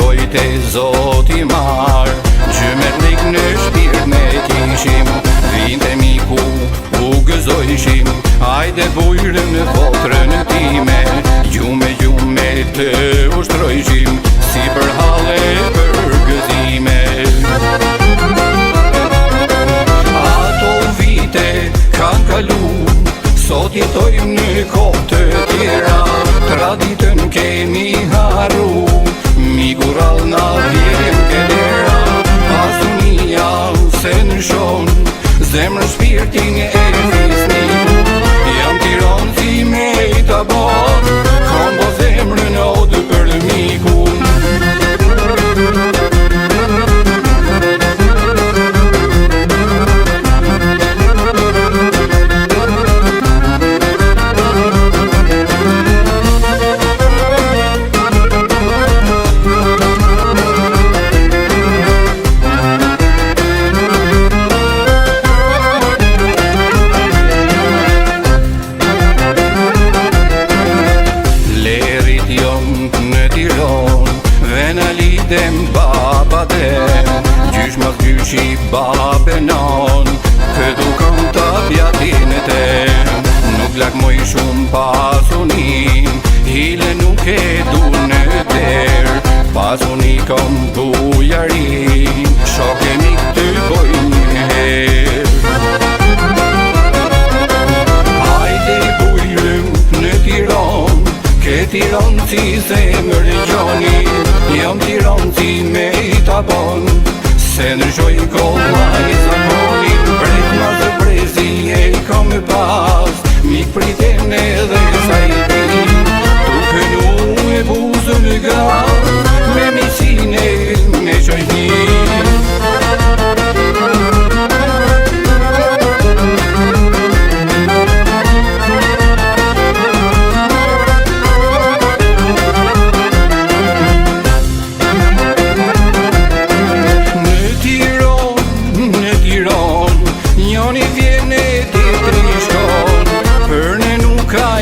Lutoj te Zoti marë, gjymet lik në shpirt ne kishim, vinte miku u gëzojshim, hajde bujrën fotrën time, gjume të ushtrojshim, si për hale për gëzime. Ato vite kanë kalu, sot jetojmë në kohë të tjera, traditën kemi haru, migural na vjen kedera, pasunia se nëshon, zemrën shpirtin e nisnin, jam tiran si me ta bon, kam bo zemrën odë për mikun. Dem baba dem, gjysh mas gjyshi babe non, këtu kam të pjatin e tem, nuk lakmoj shumë pasunin, hile nuk e du në der, pasuni kam bujarin, shok e mik të boj njëher. Hajde bujrëm në Tiran, ke Tiran si zemër gjoni, jam tiran si me I tabon, se në shoj kolla I zakonin, bret ma të brezi e kam pas, mik priten edhe sajtin, tu kënu e buzën në gaz, me misine me shojtin.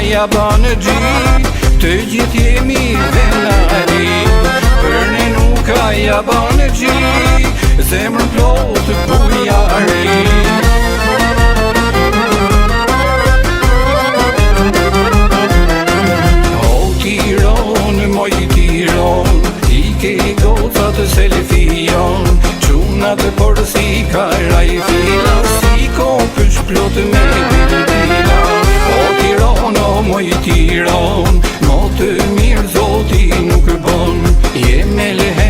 Ja banë gjit, të gjithë jemi venari, për ne nuk ka ja banë gjit, zemrën plot bujari. O Tiran, moj Tiran, I ke gocat selfion, qunat por si karaj fila, si kopësh plot me bilbila. O Tiran, o moj Tiran, mo të mirë Zoti nuk bon, je me lehe